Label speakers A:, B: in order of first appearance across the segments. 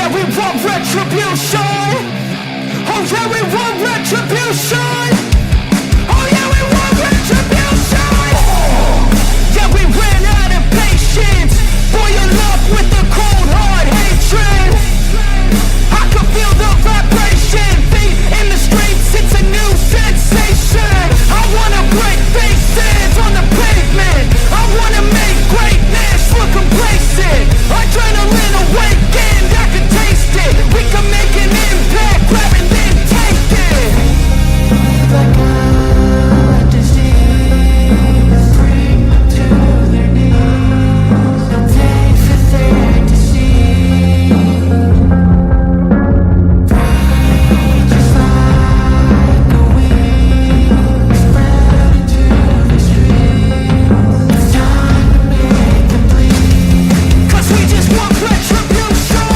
A: yeah, we want retribution. Oh yeah, we want retribution. Oh yeah, we want retribution. Yeah, we ran out of patience. Boil up with the cold hard hatred. I can feel the vibration. Feet in the streets, it's a new sensation. I wanna break faces on the pavement. I wanna make greatness look complacent. Adrenaline awakened, I can taste it. We can make an impact, grab and then take it. Like a disease, bring them to their knees. They'll take for their disease. Rage is like a wind, spread into the streets. It's time to make them bleed. 'Cause we just want retribution.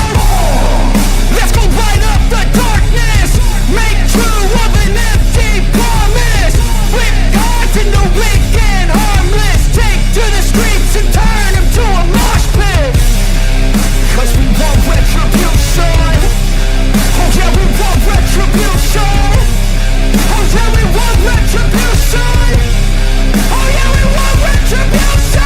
A: Let's go light up the darkness. Make true of an empty promise. Flip cards in the weak and harmless. Take to the streets and turn them to a mosh pit. 'Cause we want retribution. Oh yeah, we want retribution. Oh yeah, we want retribution. Oh yeah, we want retribution.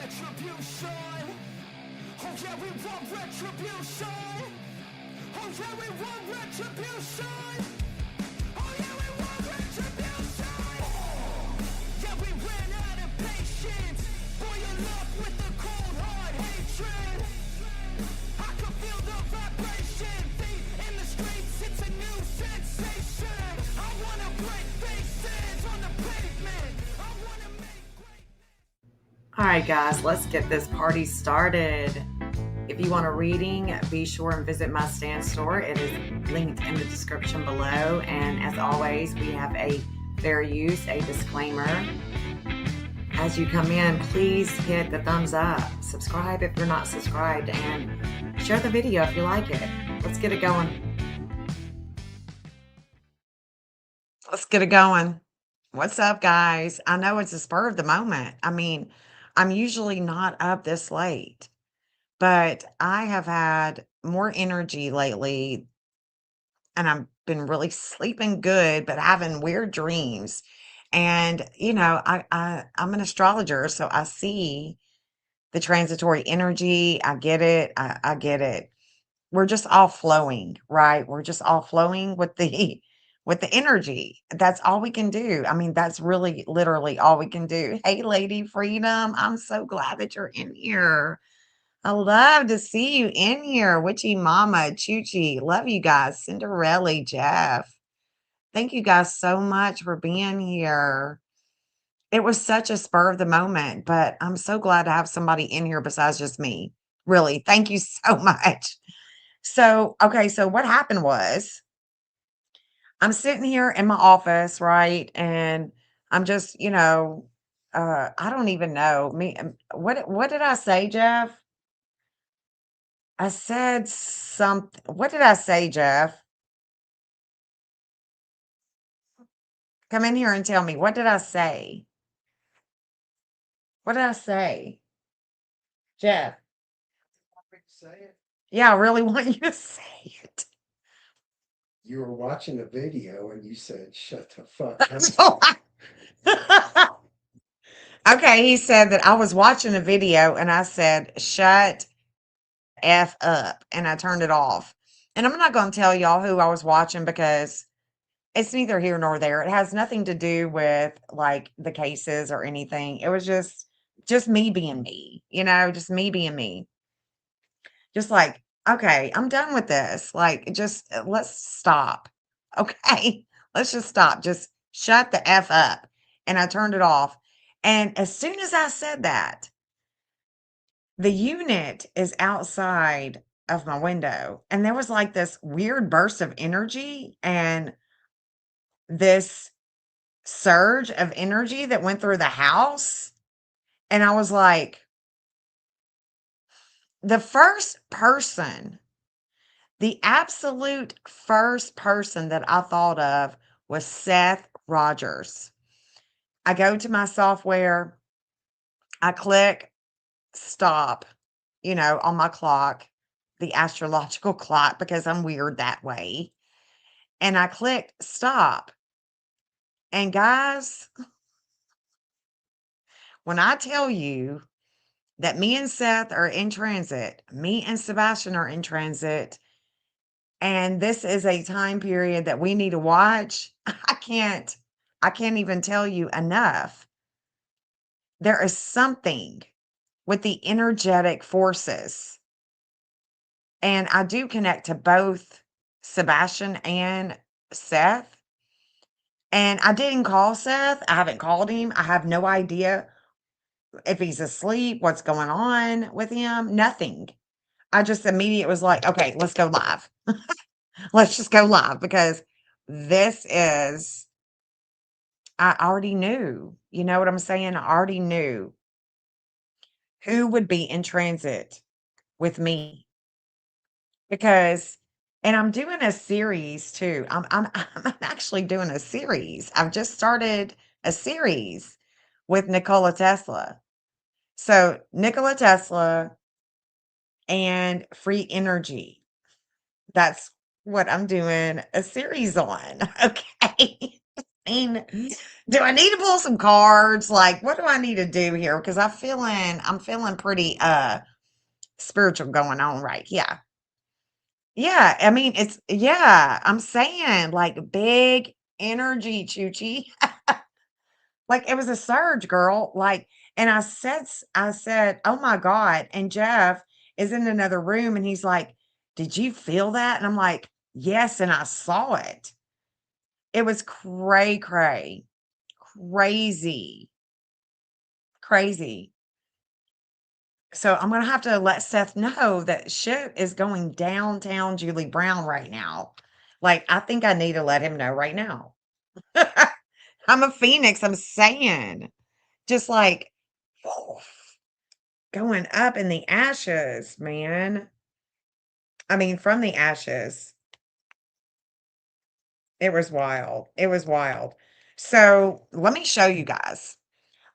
A: Retribution. Oh yeah, we want retribution. Oh yeah, we want retribution. Oh yeah, we want retribution. Yeah, we ran out of patience. Boil up with the cold hard hatred. I can feel the vibration. Feet in the streets, it's a new sensation. I wanna break faces on the pavement. I wanna make great.
B: All right, guys, let's get this party started. If you want a reading, be sure and visit my stand store. It is linked in the description below. And as always, we have a fair use, a disclaimer. As you come in, please hit the thumbs up. Subscribe if you're not subscribed, and share the video if you like it. Let's get it going. Let's get it going. What's up, guys? I know it's a spur of the moment. I mean, I'm usually not up this late, but I have had more energy lately, and I've been really sleeping good, but having weird dreams. And I'm an astrologer, so I see the transitory energy. I get it. I get it. We're just all flowing, right? We're just all flowing with the with the energy. That's all we can do. I mean, that's really literally all we can do. Hey, Lady Freedom, I'm so glad that you're in here. I love to see you in here. Witchy Mama, Choochie. Love you guys. Cinderella, Jeff. Thank you guys so much for being here. It was such a spur of the moment, but I'm so glad to have somebody in here besides just me. Really. Thank you so much. So, okay, so what happened was I'm sitting here in my office, right? And I'm just, I don't even know. What did I say, Jeff? I said something. What did I say, Jeff? Come in here and tell me. What did I say? What did I say? Jeff. Yeah, I really want you to say it.
C: You were watching a video and you said, "Shut the fuck up."
B: That's all Okay, he said that I was watching a video and I said, shut F up, and I turned it off. And I'm not going to tell y'all who I was watching because it's neither here nor there. It has nothing to do with like the cases or anything. It was just me being me, just me being me. Just like, okay, I'm done with this. Like, just let's stop. Okay. Let's just stop. Just shut the F up. And I turned it off. And as soon as I said that, the unit is outside of my window. And there was like this weird burst of energy and this surge of energy that went through the house. And I was like, the first person the absolute first person that I thought of was Seth Rogers. I go to my software, I click stop, on my clock, the astrological clock, because I'm weird that way. And I clicked stop. And guys, when I tell you that me and Seth are in transit, me and Sebastian are in transit, and this is a time period that we need to watch. I can't even tell you enough. There is something with the energetic forces. And I do connect to both Sebastian and Seth. And I didn't call Seth. I haven't called him. I have no idea if he's asleep, what's going on with him, nothing. I just immediately was like, okay, let's go live. Let's just go live because this is, I already knew. You know what I'm saying? I already knew who would be in transit with me because, and I'm doing a series too. I'm actually doing a series. I've just started a series with Nikola Tesla. So Nikola Tesla and free energy. That's what I'm doing a series on. Okay. I mean, do I need to pull some cards? Like, what do I need to do here? Because I'm feeling pretty spiritual going on, right? Yeah. Yeah. I mean, I'm saying like big energy, Choochie. Like it was a surge, girl. Like, and I said, oh my God. And Jeff is in another room and he's like, did you feel that? And I'm like, yes, and I saw it. It was cray, crazy, crazy. So I'm gonna have to let Seth know that shit is going downtown Julie Brown right now. Like, I think I need to let him know right now. I'm a phoenix, I'm saying. Just like going up in the ashes, man. I mean, from the ashes. It was wild. It was wild. So let me show you guys.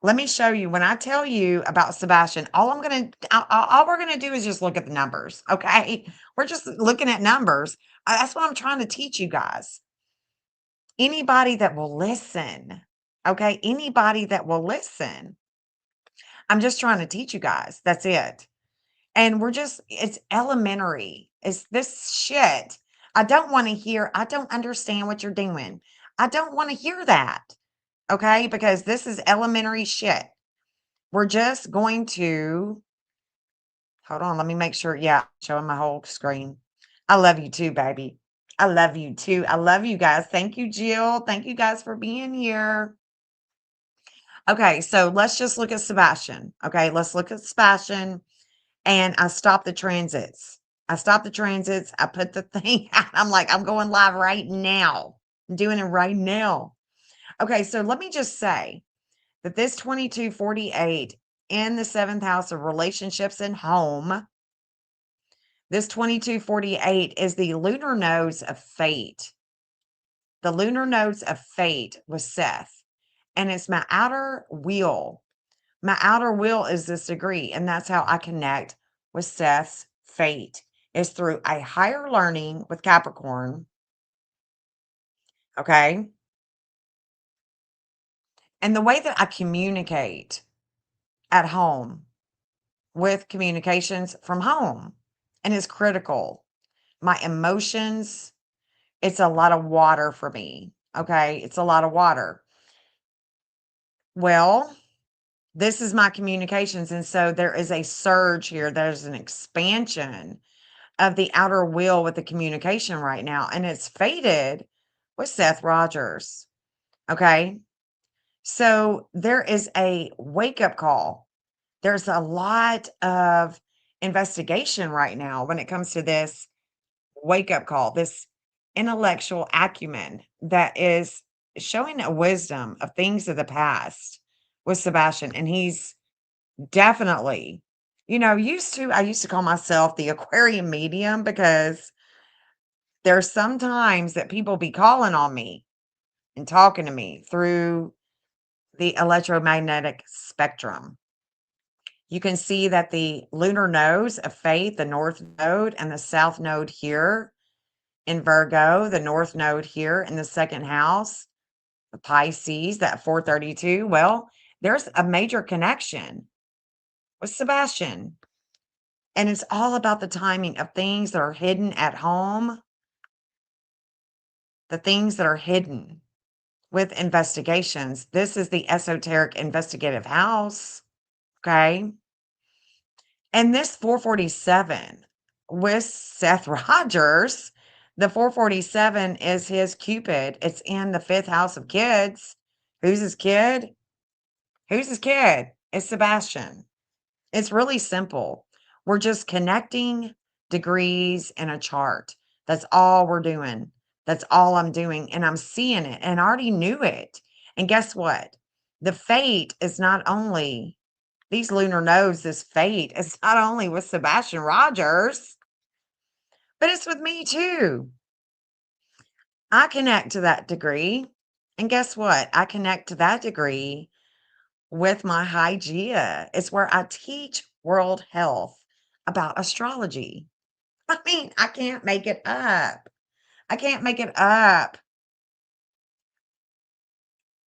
B: Let me show you. When I tell you about Sebastian, all we're gonna do is just look at the numbers. Okay, we're just looking at numbers. That's what I'm trying to teach you guys. Anybody that will listen. Okay, anybody that will listen. I'm just trying to teach you guys. That's it. And it's elementary. It's this shit. I don't want to hear, I don't understand what you're doing. I don't want to hear that. Okay. Because this is elementary shit. We're just going to Hold on, let me make sure. Yeah, showing my whole screen. I love you too, baby. I love you too. I love you guys. Thank you, Jill. Thank you guys for being here. Okay, so let's just look at Sebastian. Okay, let's look at Sebastian. And I stopped the transits. I stopped the transits. I put the thing out. I'm like, I'm going live right now. I'm doing it right now. Okay, so let me just say that this 2248 in the seventh house of relationships and home, this 2248 is the lunar nodes of fate. The lunar nodes of fate with Seth. And it's my outer wheel. My outer wheel is this degree. And that's how I connect with Seth's fate, is through a higher learning with Capricorn. Okay. And the way that I communicate at home with communications from home and is critical. My emotions, it's a lot of water for me. Okay. It's a lot of water. Well, this is my communications. And so there is a surge here. There's an expansion of the outer wheel with the communication right now. And it's faded with Seth Rogers. Okay. So there is a wake up call. There's a lot of investigation right now when it comes to this wake up call, this intellectual acumen that is showing a wisdom of things of the past with Sebastian. And he's definitely, I used to call myself the Aquarian medium because there's sometimes that people be calling on me and talking to me through the electromagnetic spectrum. You can see that the lunar nodes of fate, the north node and the south node here in Virgo, the north node here in the second house, the Pisces, that 432. Well, there's a major connection with Sebastian. And it's all about the timing of things that are hidden at home, the things that are hidden with investigations. This is the esoteric investigative house. Okay. And this 447 with Seth Rogers, the 447 is his Cupid. It's in the fifth house of kids. Who's his kid? Who's his kid? It's Sebastian. It's really simple. We're just connecting degrees in a chart. That's all we're doing. That's all I'm doing. And I'm seeing it and I already knew it. And guess what? The fate is not only these lunar nodes, this fate is not only with Sebastian Rogers, but it's with me too. I connect to that degree. And guess what? I connect to that degree with my Hygeia. It's where I teach world health about astrology. I mean, I can't make it up. I can't make it up.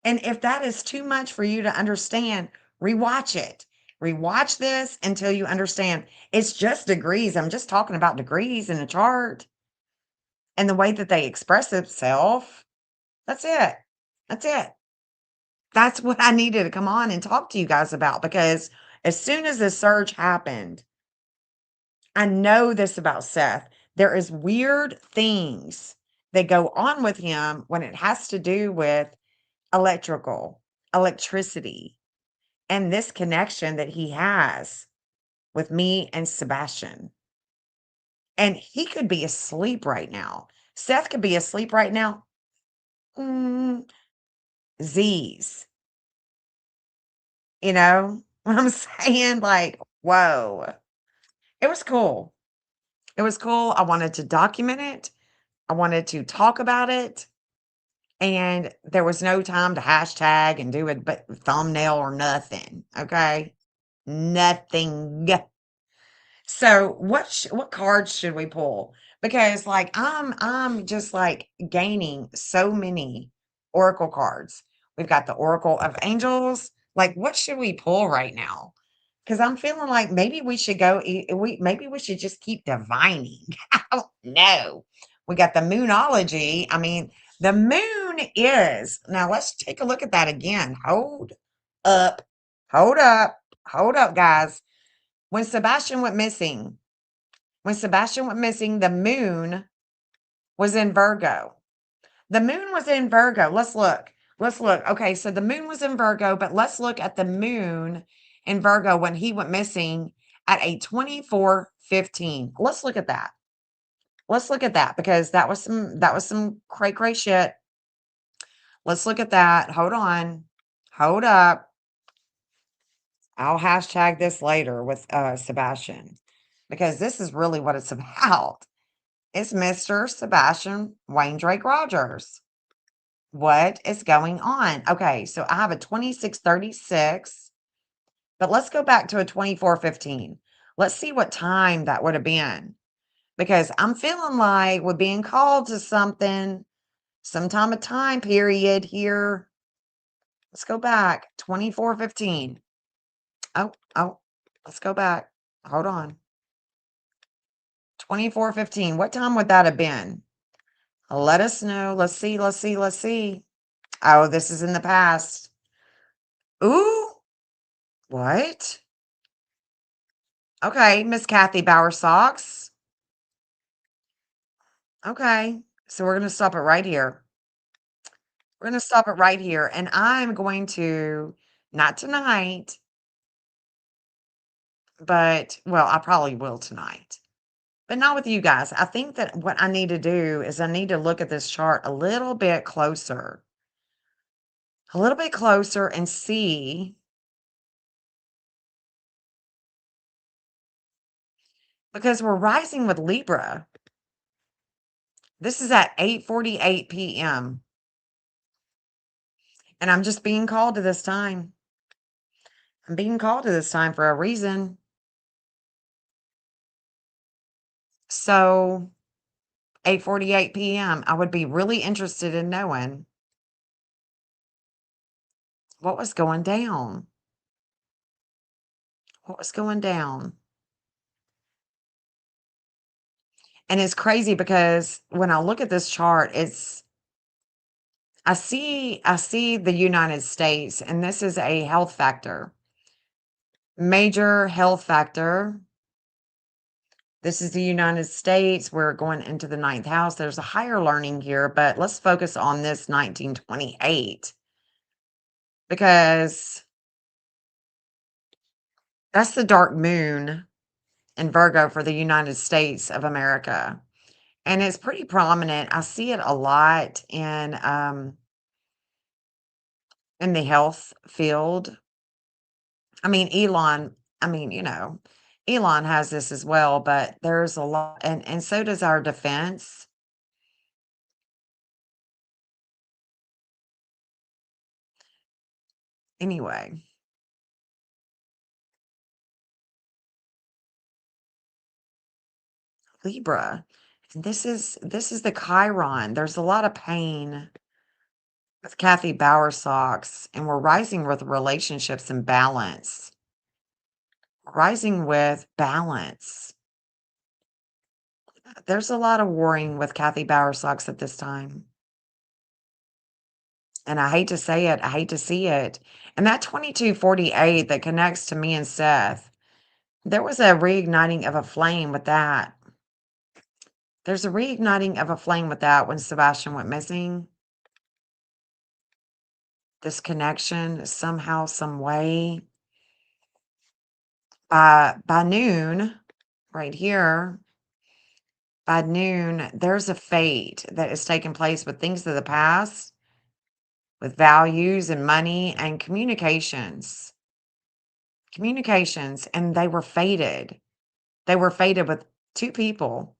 B: And if that is too much for you to understand, rewatch it. Rewatch this until you understand. It's just degrees. I'm just talking about degrees in a chart and the way that they express themselves. That's it. That's it. That's what I needed to come on and talk to you guys about because as soon as this surge happened, I know this about Seth. There is weird things that go on with him when it has to do with electricity, and this connection that he has with me and Sebastian. And he could be asleep right now. Seth could be asleep right now. Z's. You know what I'm saying? Like, whoa. It was cool. It was cool. I wanted to document it. I wanted to talk about it. And there was no time to hashtag and do a thumbnail or nothing. Okay. Nothing. So what cards should we pull? Because like I'm just like gaining so many oracle cards. We've got the Oracle of Angels. Like what should we pull right now? Because I'm feeling like maybe we should maybe we should just keep divining. I don't know. We got the Moonology. I mean, the moon is now let's take a look at that again. Hold up, hold up, hold up, guys. When Sebastian went missing, the moon was in Virgo. The moon was in Virgo. Let's look. Let's look. Okay, so the moon was in Virgo, but let's look at the moon in Virgo when he went missing at a 24:15. Let's look at that. Let's look at that because that was some cray shit. Let's look at that. Hold on. Hold up. I'll hashtag this later with Sebastian because this is really what it's about. It's Mr. Sebastian Wayne Drake Rogers. What is going on? Okay, so I have a 2636, but let's go back to a 2415. Let's see what time that would have been because I'm feeling like we're being called to something, some time of time period here. Let's go back. 2415. Oh, let's go back. Hold on. 2415. What time would that have been? Let us know. Let's see. Let's see. Let's see. Oh, this is in the past. Ooh, what? Okay, Miss Kathy Bauer Socks. Okay, so we're going to stop it right here. We're going to stop it right here. And I'm going to, not tonight, but, well, I probably will tonight, but not with you guys. I think that what I need to do is I need to look at this chart a little bit closer and see, because we're rising with Libra. This is at 8:48 p.m. And I'm just being called to this time. I'm being called to this time for a reason. So 8:48 p.m. I would be really interested in knowing what was going down. What was going down? And it's crazy because when I look at this chart, I see the United States, and this is a health factor. Major health factor. This is the United States. We're going into the ninth house. There's a higher learning here, but let's focus on this 1928 because that's the dark moon in Virgo for the United States of America. And it's pretty prominent. I see it a lot in the health field. I mean, Elon has this as well, but there's a lot, and so does our defense. Anyway, Libra. This is the Chiron. There's a lot of pain with Kathy Bauer socks, and we're rising with relationships and balance. Rising with balance. There's a lot of warring with Kathy Bauer socks at this time. And I hate to say it, I hate to see it. And that 2248 that connects to me and Seth, there was a reigniting of a flame with that. There's a reigniting of a flame with that when Sebastian went missing. This connection somehow, some way. By noon, right here, by noon, there's a fate that is taking place with things of the past, with values and money and communications. Communications, and they were fated. They were fated with two people.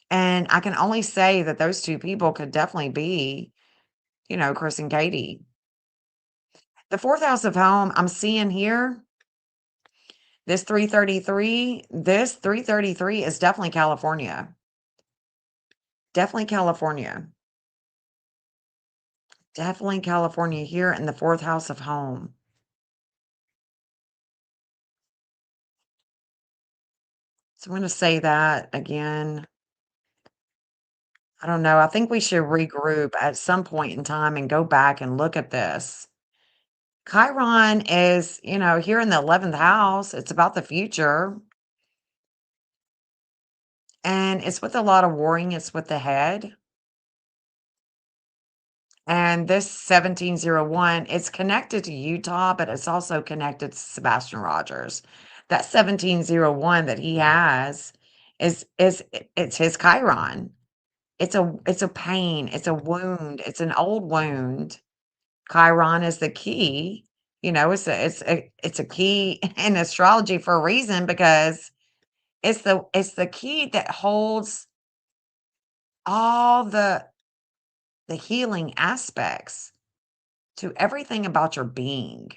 B: And I can only say that those two people could definitely be, Chris and Katie. The fourth house of home I'm seeing here, this 333 is definitely California. Definitely California. Definitely California here in the fourth house of home. So I'm going to say that again. I don't know. I think we should regroup at some point in time and go back and look at this Chiron is, here in the 11th house. It's about the future. And it's with a lot of worrying. It's with the head. And this 1701, it's connected to Utah, but it's also connected to Sebastian Rogers. That 1701 that he has it's his Chiron. It's a pain, it's a wound, it's an old wound. Chiron is the key. It's a key in astrology for a reason because it's the key that holds all the healing aspects to everything about your being.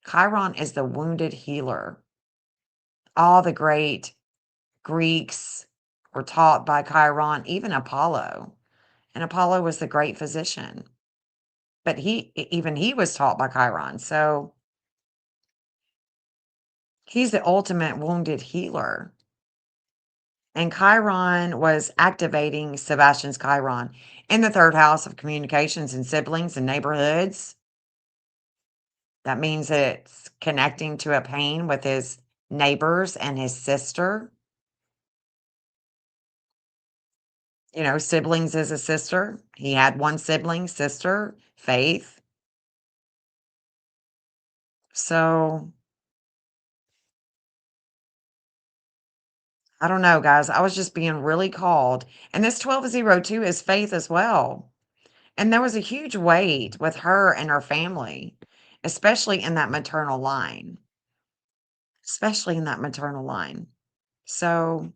B: Chiron is the wounded healer. All the great Greeks were taught by Chiron, even Apollo. And Apollo was the great physician. But even he was taught by Chiron. So he's the ultimate wounded healer. And Chiron was activating Sebastian's Chiron in the third house of communications and siblings and neighborhoods. That means that it's connecting to a pain with his neighbors and his sister. Siblings is a sister. He had one sibling, sister, Faith. So I don't know, guys. I was just being really called. And this 1202 is Faith as well. And there was a huge weight with her and her family, especially in that maternal line. Especially in that maternal line. So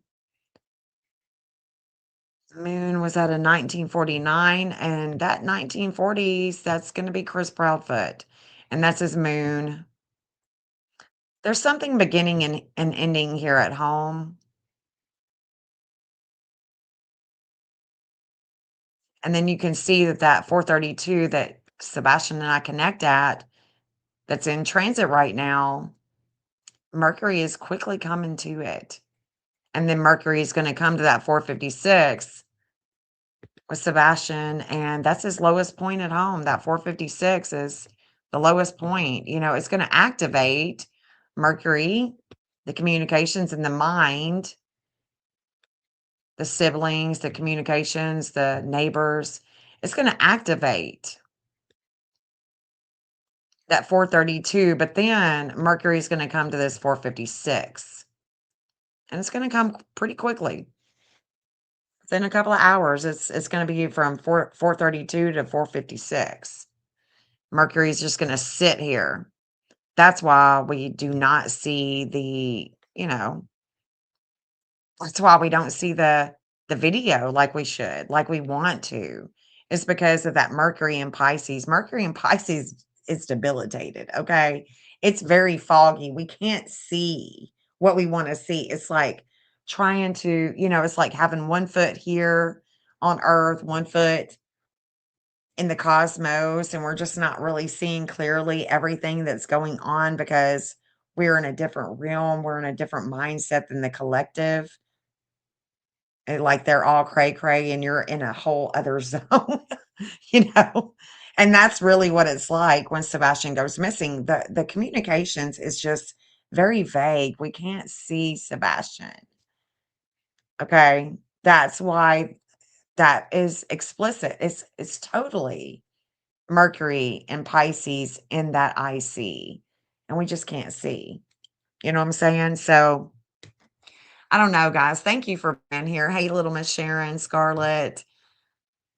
B: Moon was at a 1949, and that 1940s, that's going to be Chris Proudfoot. And that's his moon. There's something beginning and ending here at home. And then you can see that 432 that Sebastian and I connect at, that's in transit right now, Mercury is quickly coming to it. And then Mercury is going to come to that 456 with Sebastian, and that's his lowest point at home. That 456 is the lowest point. It's going to activate Mercury, the communications in the mind, the siblings, the communications, the neighbors. It's going to activate that 432, but then Mercury is going to come to this 456. And it's going to come pretty quickly. Within a couple of hours, it's going to be from 432 to 456. Mercury is just going to sit here. That's why we do not see that's why we don't see the video like we should, like we want to. It's because of that Mercury in Pisces. Mercury in Pisces is debilitated, okay? It's very foggy. We can't see what we want to see. It's like trying to, it's like having one foot here on Earth, one foot in the cosmos, and we're just not really seeing clearly everything that's going on because we're in a different realm. We're in a different mindset than the collective. And like they're all cray cray and you're in a whole other zone, you know? And that's really what it's like when Sebastian goes missing. The communications is just very vague. We can't see Sebastian. Okay. That's why that is explicit. It's totally Mercury and Pisces in that IC. And we just can't see. You know what I'm saying? So I don't know, guys. Thank you for being here. Hey, little Miss Sharon, Scarlett.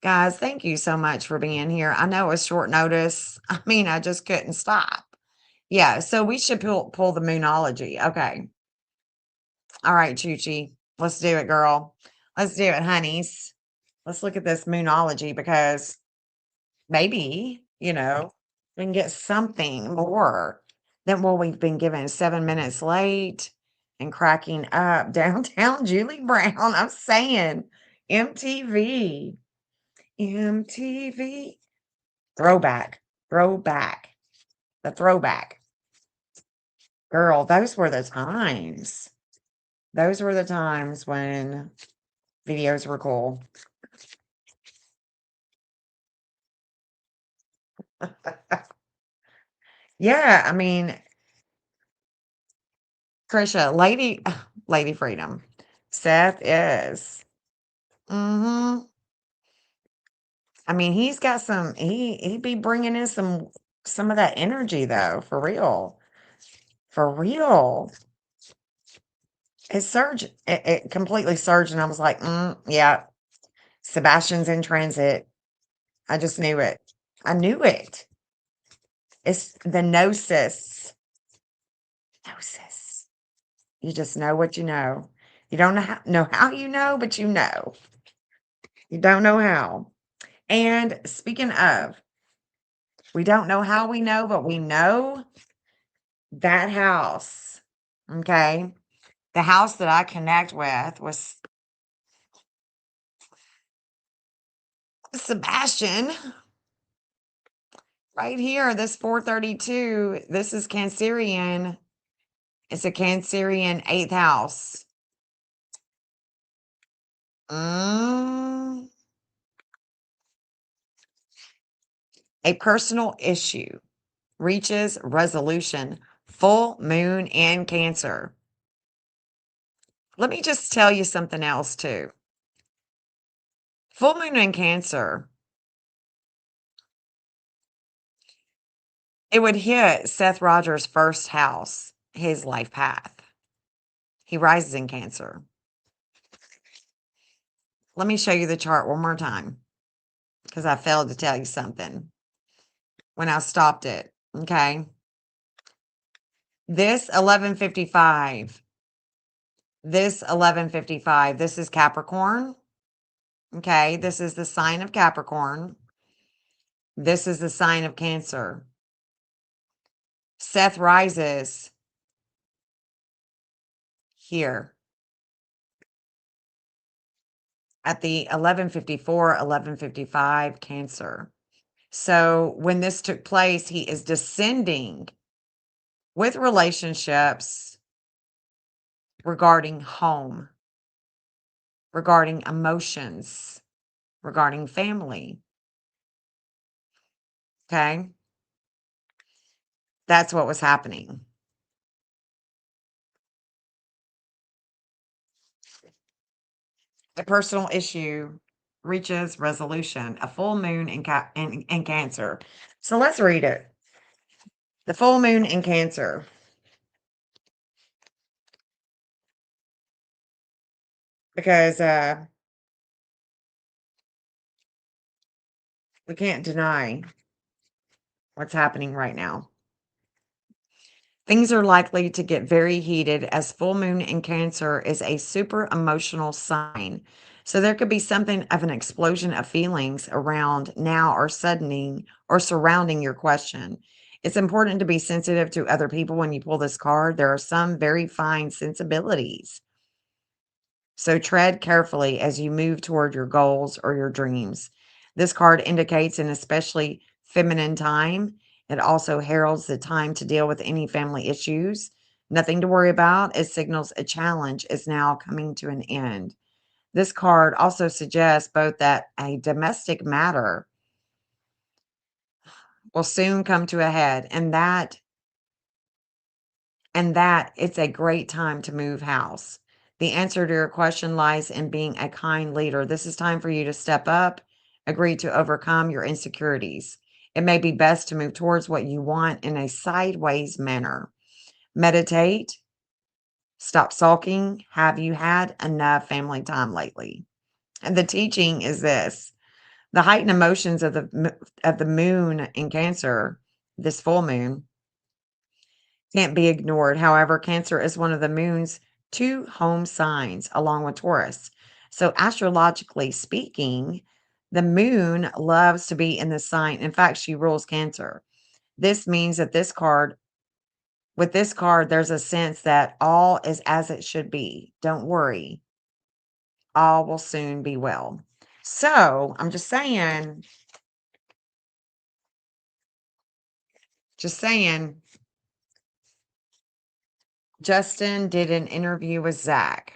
B: Guys, thank you so much for being here. I know it's short notice. I mean, I just couldn't stop. Yeah, so we should pull the Moonology. Okay. All right, Choochie. Let's do it, girl. Let's do it, honeys. Let's look at this Moonology because maybe, we can get something more than what we've been given. 7 minutes late and cracking up. Downtown Julie Brown. I'm saying MTV. MTV. Throwback. Throwback. The throwback. Girl, those were the times. Those were the times when videos were cool. Yeah, I mean, Trisha, Lady Freedom. Seth is. Mhm. I mean, he's got some he be bringing in some of that energy though, for real. For real. It completely surged and I was like, yeah, Sebastian's in transit. I just knew it. I knew it. It's the gnosis. Gnosis. You just know what you know. You don't know how you know, but you know. You don't know how. And speaking of, we don't know how we know, but we know that house. Okay. The house that I connect with was Sebastian. Right here, this 432. This is Cancerian. It's a Cancerian 8th house. Mm, a personal issue reaches resolution. Full moon in Cancer. Let me just tell you something else too. Full moon in Cancer, it would hit Seth Rogers' first house, his life path. He rises in Cancer. Let me show you the chart one more time because I failed to tell you something when I stopped it. Okay. This 1155, this is Capricorn. Okay. This is the sign of Capricorn. This is the sign of Cancer. Seth rises here at the 1155 Cancer. So when this took place, he is descending with relationships regarding home, regarding emotions, regarding family. Okay. That's what was happening. A personal issue reaches resolution, a full moon in Cancer. So let's read it. The full moon in Cancer. Because we can't deny what's happening right now. Things are likely to get very heated as full moon in Cancer is a super emotional sign. So there could be something of an explosion of feelings around now or suddening or surrounding your question. It's important to be sensitive to other people when you pull this card. There are some very fine sensibilities. So tread carefully as you move toward your goals or your dreams. This card indicates an especially feminine time. It also heralds the time to deal with any family issues. Nothing to worry about. It signals a challenge is now coming to an end. This card also suggests both that a domestic matter will soon come to a head and that it's a great time to move house. The answer to your question lies in being a kind leader. This is time for you to step up, agree to overcome your insecurities. It may be best to move towards what you want in a sideways manner. Meditate, stop sulking. Have you had enough family time lately? And the teaching is this: the heightened emotions of the moon in Cancer, this full moon, can't be ignored. However, Cancer is one of the moon's two home signs, along with Taurus. So, astrologically speaking, the moon loves to be in the sign. In fact, she rules Cancer. This means that with this card, there's a sense that all is as it should be. Don't worry, all will soon be well. So, I'm just saying, Justin did an interview with Zach.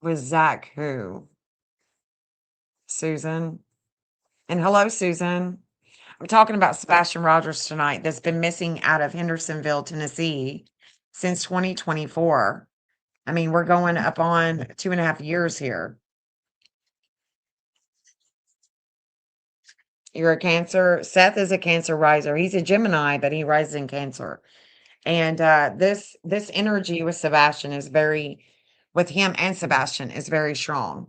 B: With Zach who? Susan. And hello, Susan. I'm talking about Sebastian Rogers tonight that's been missing out of Hendersonville, Tennessee since 2024. I mean, we're going up on 2.5 years here. You're a Cancer. Seth is a Cancer riser. He's a Gemini, but he rises in Cancer. And this energy with Sebastian is very, with him and Sebastian is very strong.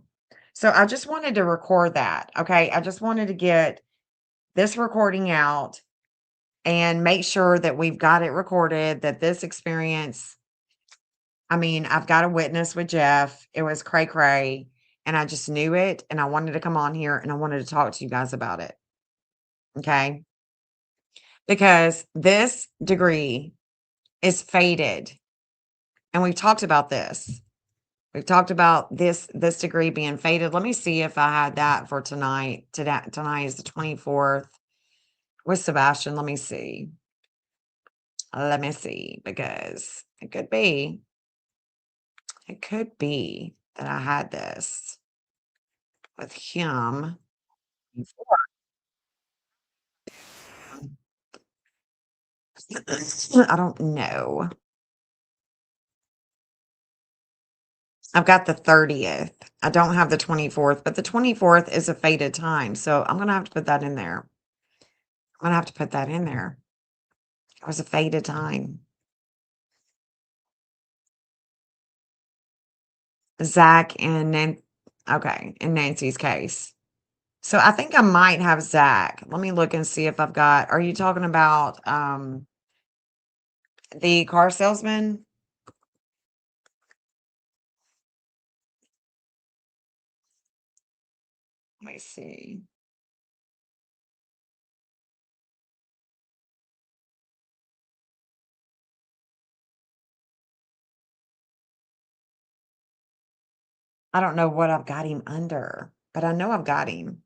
B: So I just wanted to record that. Okay. I just wanted to get this recording out and make sure that we've got it recorded, that this experience, I mean, I've got a witness with Jeff. It was cray cray, and I just knew it. And I wanted to come on here and I wanted to talk to you guys about it. Okay. Because this degree is fated. And we've talked about this. We've talked about this degree being fated. Let me see if I had that for tonight. Tonight is the 24th with Sebastian. Let me see. Because it could be that I had this with him before. I don't know. I've got the 30th. I don't have the 24th, but the 24th is a fated time. So I'm going to have to put that in there. I'm going to have to put that in there. It was a fated time. Zach and okay, in Nancy's case. So I think I might have Zach. Let me look and see if I've got, are you talking about the car salesman? Let me see. I don't know what I've got him under, but I know I've got him.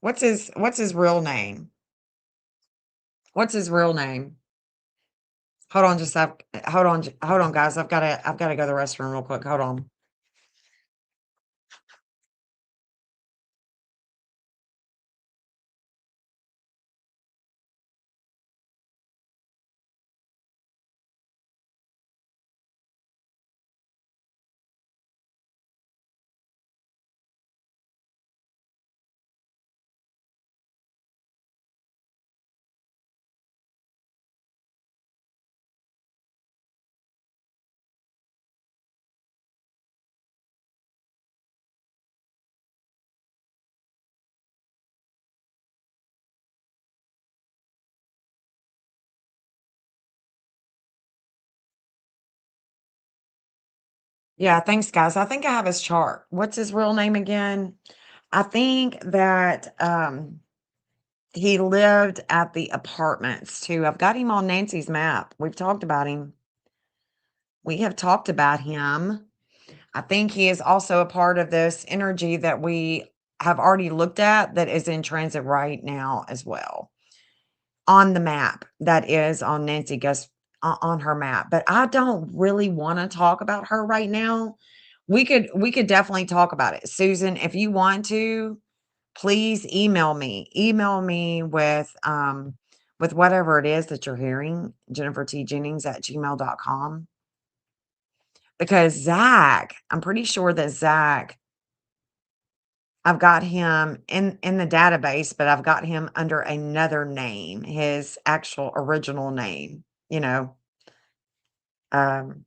B: What's his real name? What's his real name? Hold on, hold on, guys. I've gotta go to the restroom real quick. Hold on. Yeah, thanks, guys. I think I have his chart. What's his real name again? I think that he lived at the apartments too. I've got him on Nancy's map. We've talked about him. We have talked about him. I think he is also a part of this energy that we have already looked at that is in transit right now as well on the map that is on Nancy Gus on her map. But I don't really want to talk about her right now. We could definitely talk about it. Susan, if you want to, please email me. Email me with whatever it is that you're hearing, jennifertjennings@gmail.com. Because Zach, I'm pretty sure that Zach, I've got him in the database, but I've got him under another name, his actual original name, you know. Um,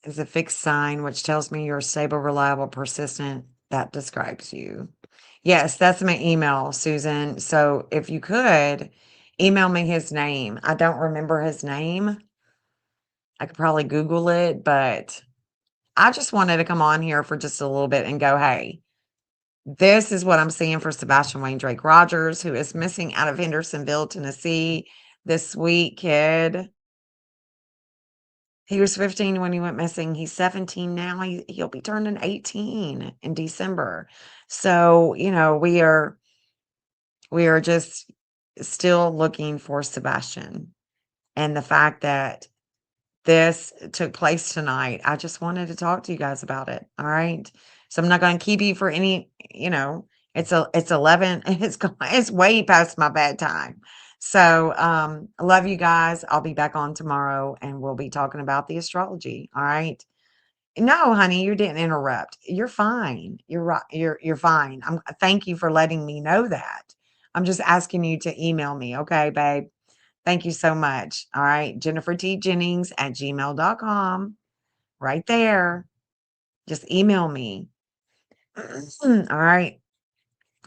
B: is a fixed sign, which tells me you're stable, reliable, persistent. That describes you. Yes, that's my email, Susan. So if you could email me his name. I don't remember his name. I could probably Google it, but I just wanted to come on here for just a little bit and go, hey, this is what I'm seeing for Sebastian Wayne Drake Rogers, who is missing out of Hendersonville, Tennessee. This sweet kid. He was 15 when he went missing. He's 17 now. He'll be turning 18 in December. So, we are just still looking for Sebastian. And the fact that this took place tonight. I just wanted to talk to you guys about it. All right. So I'm not going to keep you for any, it's 11. It's way past my bedtime. So I love you guys. I'll be back on tomorrow and we'll be talking about the astrology. All right. No, honey, you didn't interrupt. You're fine. You're right. You're fine. Thank you for letting me know that. I'm just asking you to email me. Okay, babe. Thank you so much. All right. JenniferTJennings@gmail.com. Right there. Just email me. All right.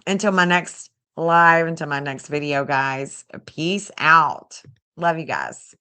B: Until my next live, until my next video, guys. Peace out. Love you guys.